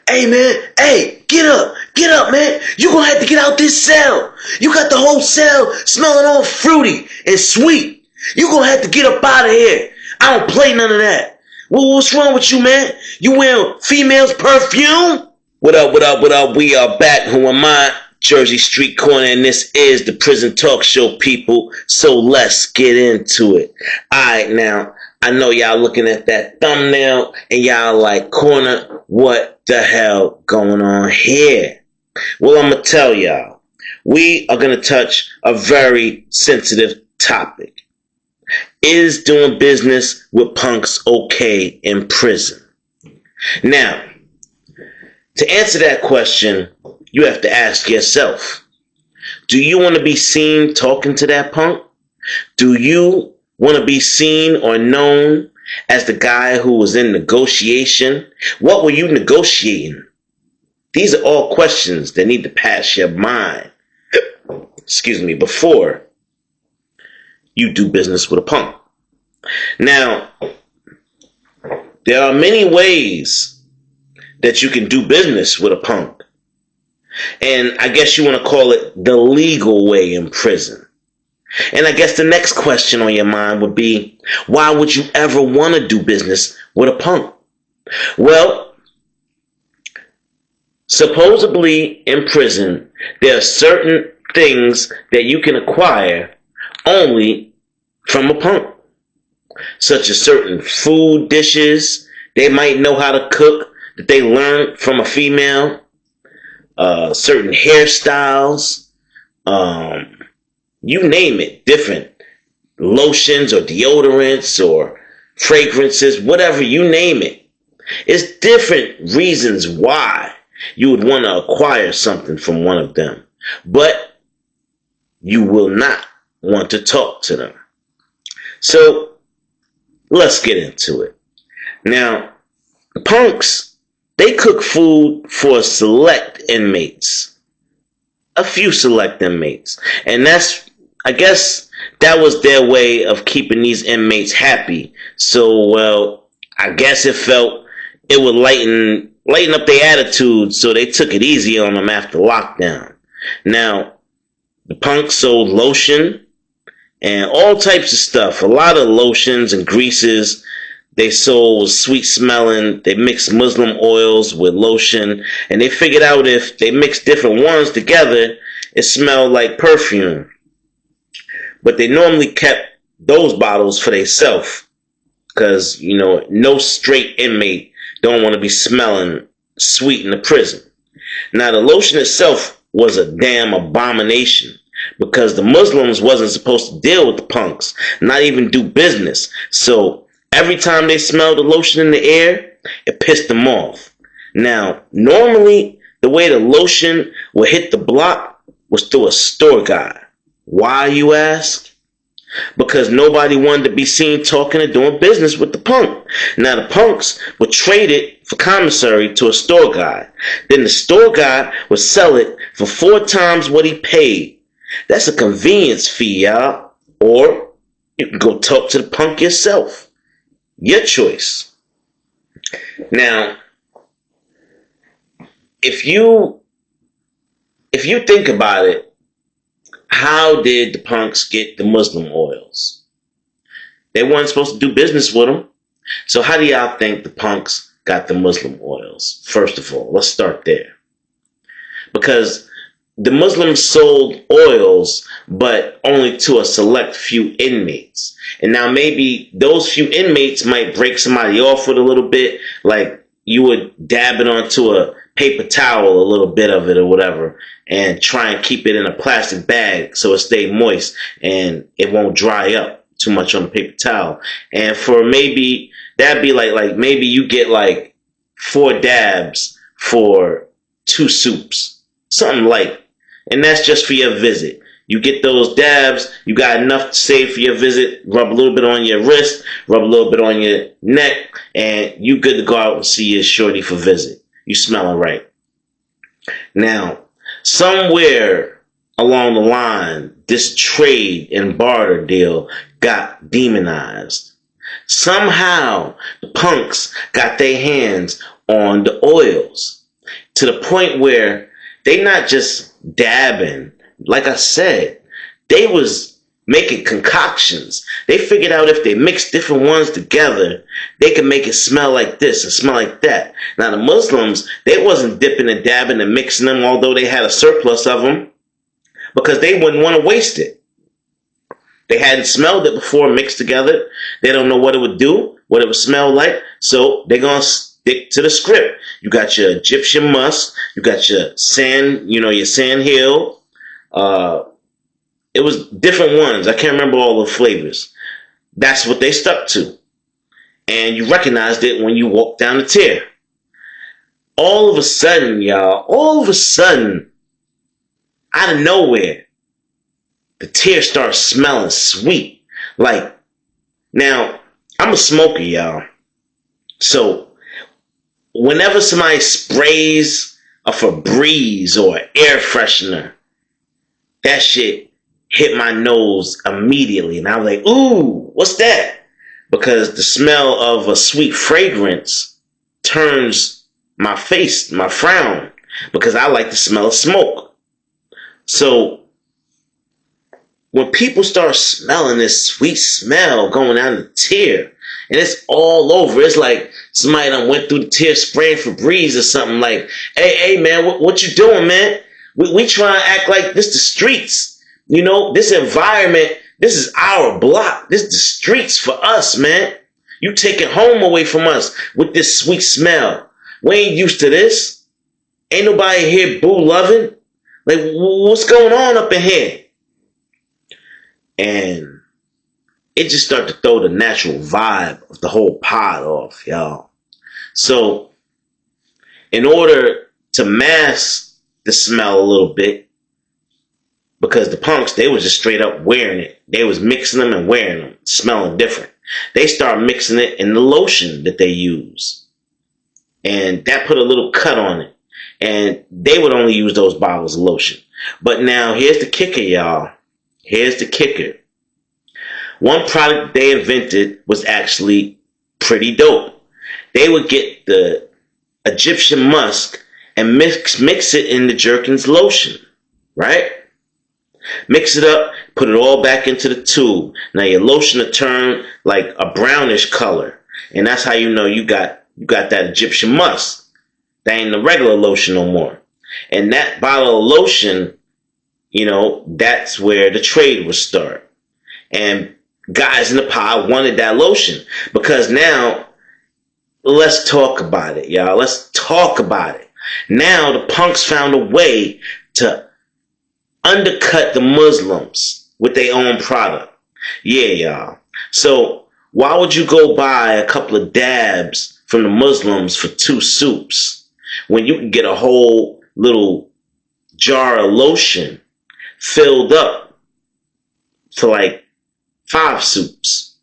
Hey man, hey, get up, man. You gonna have to get out this cell. You got the whole cell smelling all fruity and sweet. You gonna have to get up out of here. I don't play none of that. What's wrong with you, man? You wearing females' perfume? What up, what up, what up? We are back. Who am I? Jersey Street Corner, and this is the Prison Talk Show, people. So let's get into it. Alright, now, I know y'all looking at that thumbnail and y'all like, Corner, what the hell going on here? Well, I'm going to tell y'all. We are going to touch a very sensitive topic. Is doing business with punks okay in prison? Now, to answer that question, you have to ask yourself, do you want to be seen talking to that punk? Do you want to be seen or known as the guy who was in negotiation? What were you negotiating? These are all questions that need to pass your mind, before you do business with a punk. Now, there are many ways that you can do business with a punk. And I guess you want to call it the legal way in prison. And I guess the next question on your mind would be, why would you ever want to do business with a punk? Well, supposedly in prison, there are certain things that you can acquire only from a punk, such as certain food dishes they might know how to cook that they learned from a female, certain hairstyles, you name it, different lotions or deodorants or fragrances, whatever, you name it. It's different reasons why you would want to acquire something from one of them, but you will not want to talk to them. So let's get into it. Now, punks, they cook food for select inmates. A few select inmates. And I guess that was their way of keeping these inmates happy. So, well, I guess it would lighten up their attitude, so they took it easy on them after lockdown. Now, the punks sold lotion and all types of stuff. A lot of lotions and greases. They sold sweet smelling. They mixed Muslim oils with lotion. And they figured out if they mixed different ones together, it smelled like perfume. But they normally kept those bottles for themselves. Because, no straight inmate don't want to be smelling sweet in the prison. Now, the lotion itself was a damn abomination, because the Muslims wasn't supposed to deal with the punks, not even do business. So every time they smelled the lotion in the air, it pissed them off. Now, normally, the way the lotion would hit the block was through a store guy. Why, you ask? Because nobody wanted to be seen talking and doing business with the punk. Now, the punks would trade it for commissary to a store guy. Then the store guy would sell it for 4 times what he paid. That's a convenience fee, y'all. Or you can go talk to the punk yourself. Your choice. Now, if you think about it, how did the punks get the Muslim oils? They weren't supposed to do business with them. So how do y'all think the punks got the Muslim oils? First of all, let's start there. Because the Muslims sold oils, but only to a select few inmates. And now maybe those few inmates might break somebody off with a little bit, like you would dab it onto a paper towel, a little bit of it or whatever, and try and keep it in a plastic bag so it stay moist and it won't dry up too much on the paper towel. And for maybe, that'd be like maybe you get like 4 dabs for 2 soups, something light. And that's just for your visit. You get those dabs, you got enough to save for your visit, rub a little bit on your wrist, rub a little bit on your neck, and you good to go out and see your shorty for visit. You smelling right. Now, somewhere along the line, this trade and barter deal got demonized. Somehow, the punks got their hands on the oils. to the point where they not just dabbing. Like I said, they was making concoctions. They figured out if they mix different ones together, they can make it smell like this and smell like that. Now the Muslims, they wasn't dipping and dabbing and mixing them, although they had a surplus of them, because they wouldn't want to waste it. They hadn't smelled it before mixed together. They don't know what it would do, what it would smell like. So they're going to stick to the script. You got your Egyptian musk. You got your sand, your sand hill. It was different ones. I can't remember all the flavors. That's what they stuck to. And you recognized it when you walked down the tier. All of a sudden, y'all, out of nowhere, the tear starts smelling sweet. Like, now, I'm a smoker, y'all. So, whenever somebody sprays a Febreze or an air freshener, that shit hit my nose immediately. And I was like, ooh, what's that? Because the smell of a sweet fragrance turns my face, my frown, because I like the smell of smoke. So, when people start smelling this sweet smell going down the tier, and it's all over, it's like somebody done went through the tier spraying Febreze or something. Like, hey man, what you doing, man? We trying to act like this the streets. This environment, this is our block. This is the streets for us, man. You taking home away from us with this sweet smell. We ain't used to this. Ain't nobody here boo loving. Like, what's going on up in here? And it just started to throw the natural vibe of the whole pod off, y'all. So, in order to mask the smell a little bit, because the punks, they was just straight up wearing it. They was mixing them and wearing them, smelling different. They started mixing it in the lotion that they use. And that put a little cut on it. And they would only use those bottles of lotion. But now, here's the kicker, y'all. Here's the kicker. One product they invented was actually pretty dope. They would get the Egyptian musk and mix it in the Jergens lotion, right? Mix it up, put it all back into the tube. Now your lotion will turn like a brownish color, and that's how you know you got that Egyptian musk. That ain't the regular lotion no more. And that bottle of lotion, that's where the trade would start. And guys in the pod wanted that lotion because now, let's talk about it, y'all. Let's talk about it. Now the punks found a way to undercut the Muslims with their own product. Yeah, y'all. So why would you go buy a couple of dabs from the Muslims for 2 soups when you can get a whole little jar of lotion filled up for like 5 soups?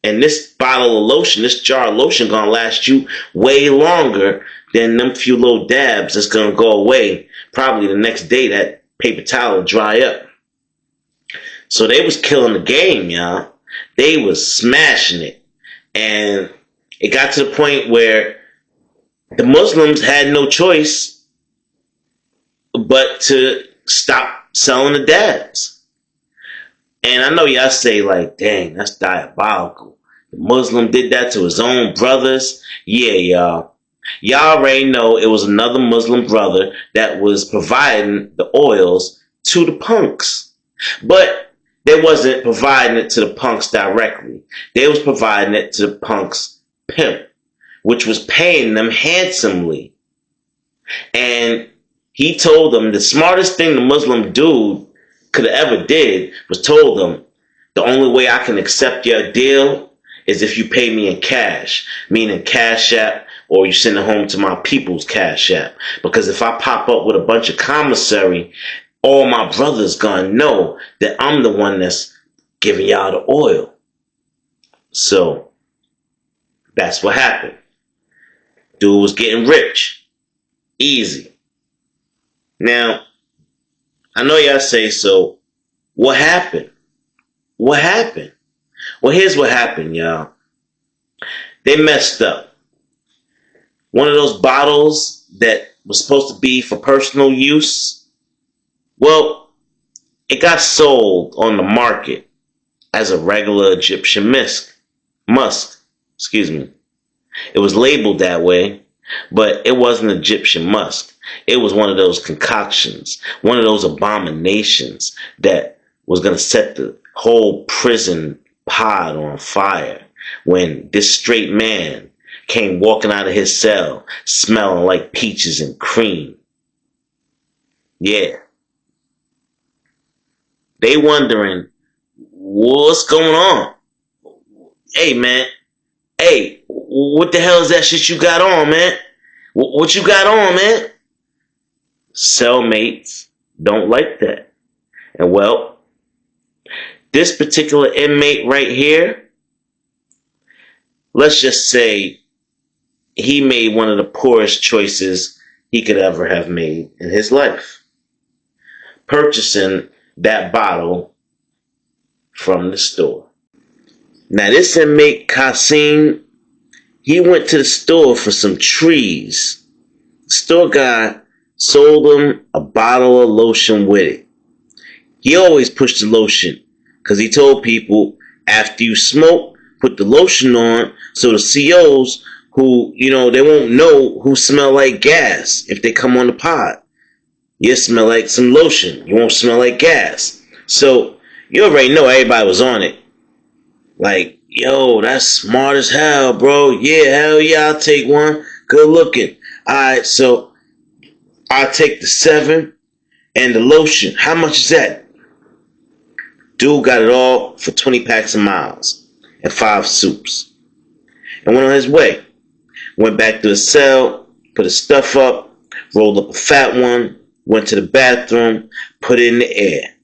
And this bottle of lotion, this jar of lotion, gonna last you way longer than them few little dabs that's gonna go away. Probably the next day that paper towel will dry up. So they was killing the game, y'all. They was smashing it. And it got to the point where the Muslims had no choice but to stop selling the dabs. And I know y'all say like, dang, that's diabolical. The Muslim did that to his own brothers. Yeah, y'all. Y'all already know it was another Muslim brother that was providing the oils to the punks. But they wasn't providing it to the punks directly. They was providing it to the punks' pimp, which was paying them handsomely. And he told them the smartest thing the Muslim dude could have ever did was told them, the only way I can accept your deal is if you pay me in cash, meaning Cash App, or you send it home to my people's Cash App. Because if I pop up with a bunch of commissary, all my brothers gonna know that I'm the one that's giving y'all the oil. So that's what happened. Dude was getting rich. Easy. Now, I know y'all say, so what happened? What happened? Well, here's what happened, y'all. They messed up. One of those bottles that was supposed to be for personal use. Well, it got sold on the market as a regular Egyptian musk. Excuse me. It was labeled that way, but it wasn't Egyptian musk. It was one of those concoctions, one of those abominations that was going to set the whole prison pod on fire when this straight man came walking out of his cell smelling like peaches and cream. Yeah. They wondering, what's going on? Hey, man. Hey, what the hell is that shit you got on, man? What you got on, man? Cellmates don't like that. And well, this particular inmate right here, let's just say he made one of the poorest choices he could ever have made in his life. Purchasing that bottle from the store. Now this inmate, Kasim, he went to the store for some trees. The store guy sold him a bottle of lotion with it. He always pushed the lotion because he told people after you smoke, put the lotion on so the COs who, they won't know who smell like gas if they come on the pod. You smell like some lotion. You won't smell like gas. So you already know everybody was on it. Like, yo, that's smart as hell, bro. Yeah, hell yeah, I'll take one. Good looking. Alright, so I'll take the 7 and the lotion. How much is that? Dude got it all for 20 packs of miles and 5 soups. And went on his way. Went back to his cell, put his stuff up, rolled up a fat one, went to the bathroom, put it in the air.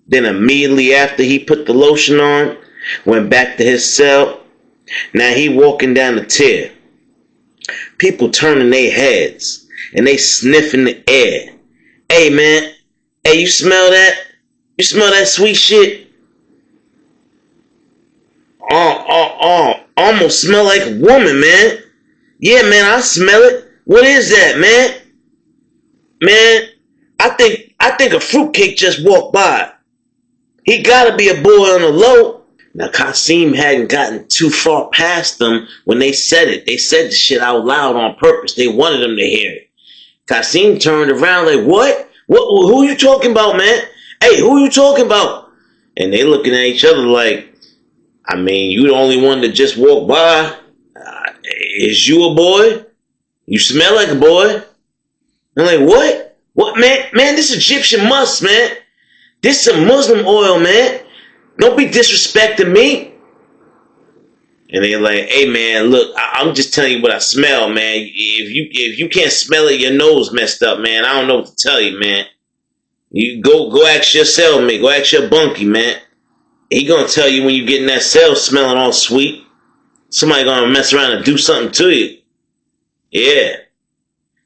Then immediately after he put the lotion on, went back to his cell. Now he walking down the tier. People turning their heads and they sniffing the air. Hey man, hey, you smell that? You smell that sweet shit? Almost smell like a woman, man. Yeah, man, I smell it. What is that, man? Man, I think a fruitcake just walked by. He gotta be a boy on the low. Now, Kasim hadn't gotten too far past them when they said it. They said the shit out loud on purpose. They wanted them to hear it. Kasim turned around like, what? Who you talking about, man? Hey, who you talking about? And they looking at each other like, I mean, you the only one that just walked by. Is you a boy? You smell like a boy. I'm like, what? What, man? Man, this Egyptian musk, man. This is a Muslim oil, man. Don't be disrespecting me. And they're like, hey, man, look, I'm just telling you what I smell, man. If you can't smell it, your nose messed up, man. I don't know what to tell you, man. You go ask your cellmate. Go ask your bunkie, man. He gonna tell you when you get in that cell smelling all sweet. Somebody gonna mess around and do something to you. Yeah.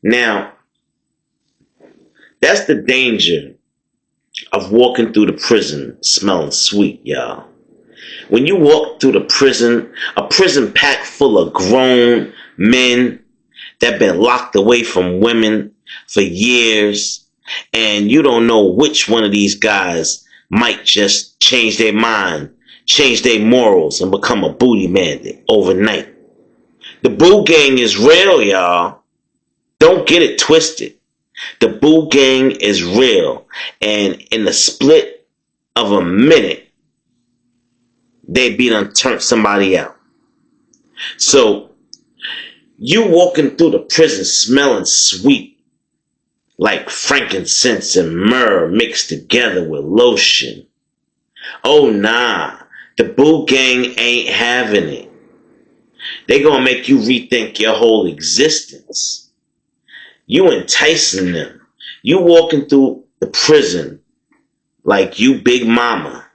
Now, that's the danger of walking through the prison smelling sweet, y'all. When you walk through the prison, a prison packed full of grown men that been locked away from women for years, and you don't know which one of these guys might just change their mind, change their morals, and become a booty bandit overnight. The Boo Gang is real, y'all. Don't get it twisted. The Boo Gang is real, and in the split of a minute, they be done turned somebody out. So, you walking through the prison smelling sweet, like frankincense and myrrh mixed together with lotion. Oh nah, the Boo Gang ain't having it. They gonna make you rethink your whole existence. You enticing them. You walking through the prison like you Big Mama.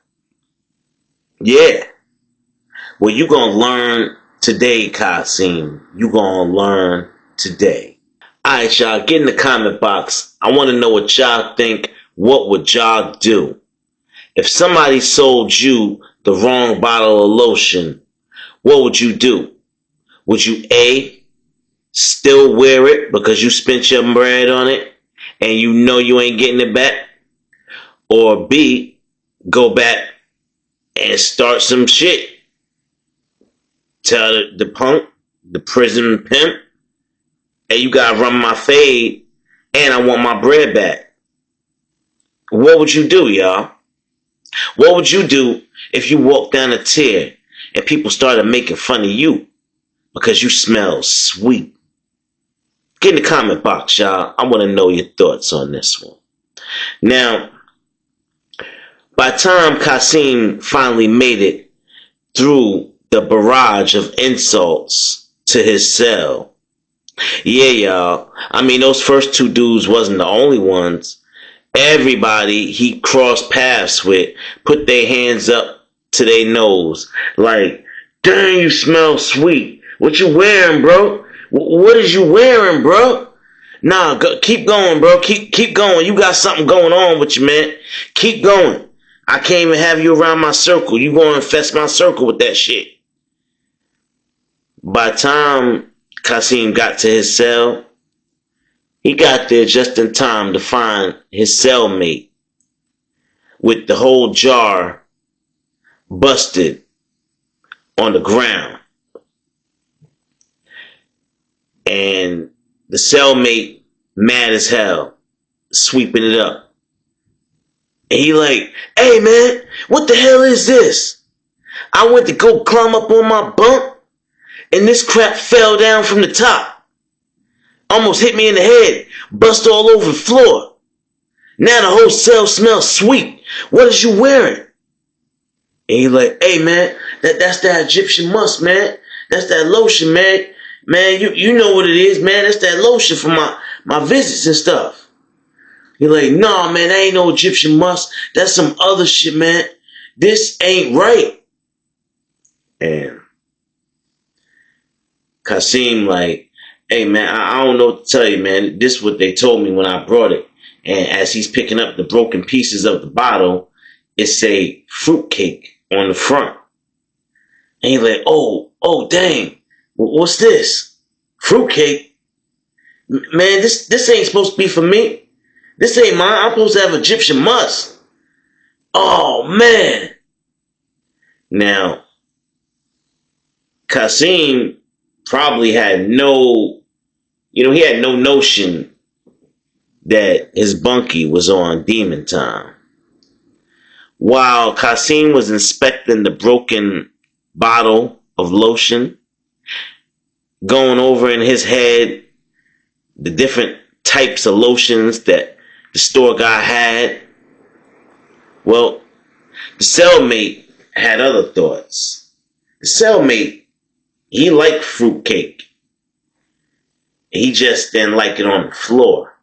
Yeah. Well, you gonna learn today, Kasim. You gonna learn today. Alright, y'all, get in the comment box. I want to know what y'all think. What would y'all do? If somebody sold you the wrong bottle of lotion, what would you do? Would you A, still wear it because you spent your bread on it and you know you ain't getting it back, or B, go back and start some shit. Tell the punk, the prison pimp, hey, you gotta run my fade and I want my bread back. What would you do, y'all? What would you do if you walked down a tier and people started making fun of you because you smell sweet? Get in the comment box, y'all. I want to know your thoughts on this one. Now, by the time Kasim finally made it through the barrage of insults to his cell, yeah, y'all, I mean, those first two dudes wasn't the only ones. Everybody he crossed paths with put their hands up to their nose like, dang, you smell sweet. What you wearing, bro? What is you wearing, bro? Nah, keep going, bro. Keep going. You got something going on with you, man. Keep going. I can't even have you around my circle. You gonna infest my circle with that shit. By the time Kasim got to his cell, he got there just in time to find his cellmate with the whole jar busted on the ground. And the cellmate, mad as hell, sweeping it up. And he like, hey man, what the hell is this? I went to go climb up on my bunk and this crap fell down from the top. Almost hit me in the head, bust all over the floor. Now the whole cell smells sweet. What is you wearing? And he like, hey man, that's that Egyptian musk, man. That's that lotion, man. Man, you know what it is, man. That's that lotion for my visits and stuff. He like, nah, man, that ain't no Egyptian musk. That's some other shit, man. This ain't right. And Kasim like, hey man, I don't know what to tell you, man. This is what they told me when I brought it. And as he's picking up the broken pieces of the bottle, it say fruitcake on the front. And he's like, oh dang, what's this? Fruitcake? Man, this ain't supposed to be for me. This ain't mine. I'm supposed to have Egyptian musk. Oh man. Now, Kasim probably had no notion that his bunkie was on demon time. While Kasim was inspecting the broken bottle of lotion, going over in his head the different types of lotions that the store guy had, well, the cellmate had other thoughts. The cellmate, he liked fruitcake. He just didn't like it on the floor.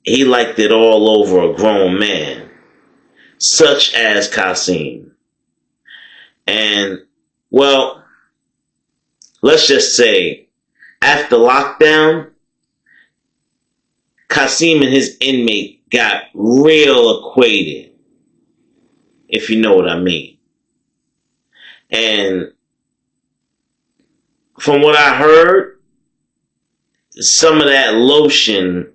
He liked it all over a grown man, such as Kasim. And, well, let's just say, after lockdown, Kasim and his inmate got real acquainted, if you know what I mean. And from what I heard, some of that lotion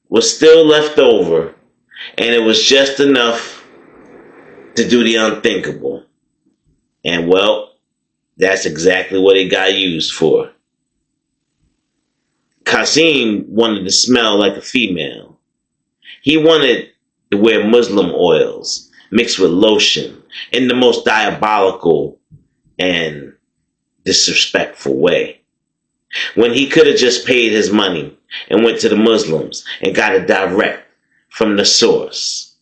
was still left over, and it was just enough to do the unthinkable. And well, that's exactly what it got used for. Kasim wanted to smell like a female. He wanted to wear Muslim oils mixed with lotion in the most diabolical and disrespectful way, when he could have just paid his money and went to the Muslims and got it direct from the source.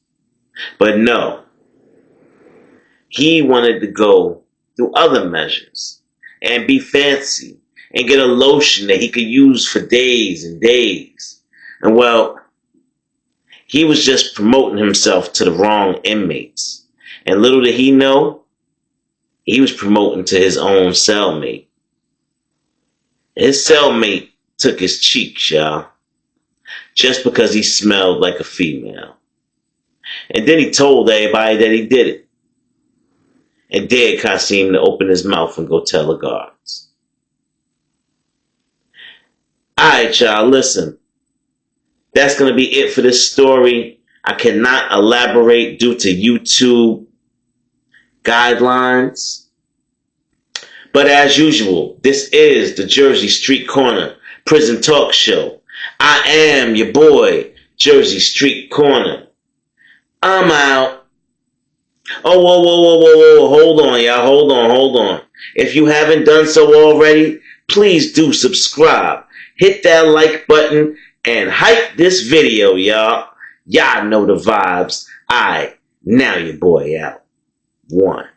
But no, he wanted to go through other measures and be fancy and get a lotion that he could use for days and days. And well, he was just promoting himself to the wrong inmates. And little did he know, he was promoting to his own cellmate. His cellmate took his cheeks, y'all, just because he smelled like a female. And then he told everybody that he did it, and dared Kasim to open his mouth and go tell the guards. Alright, y'all, listen. That's going to be it for this story. I cannot elaborate due to YouTube guidelines. But as usual, this is the Jersey Street Corner Prison Talk Show. I am your boy, Jersey Street Corner. I'm out. Oh, whoa, whoa, whoa, whoa, whoa. Hold on, y'all. Hold on. If you haven't done so already, please do subscribe. Hit that like button and hype this video, y'all. Y'all know the vibes. Alright, now your boy out. One.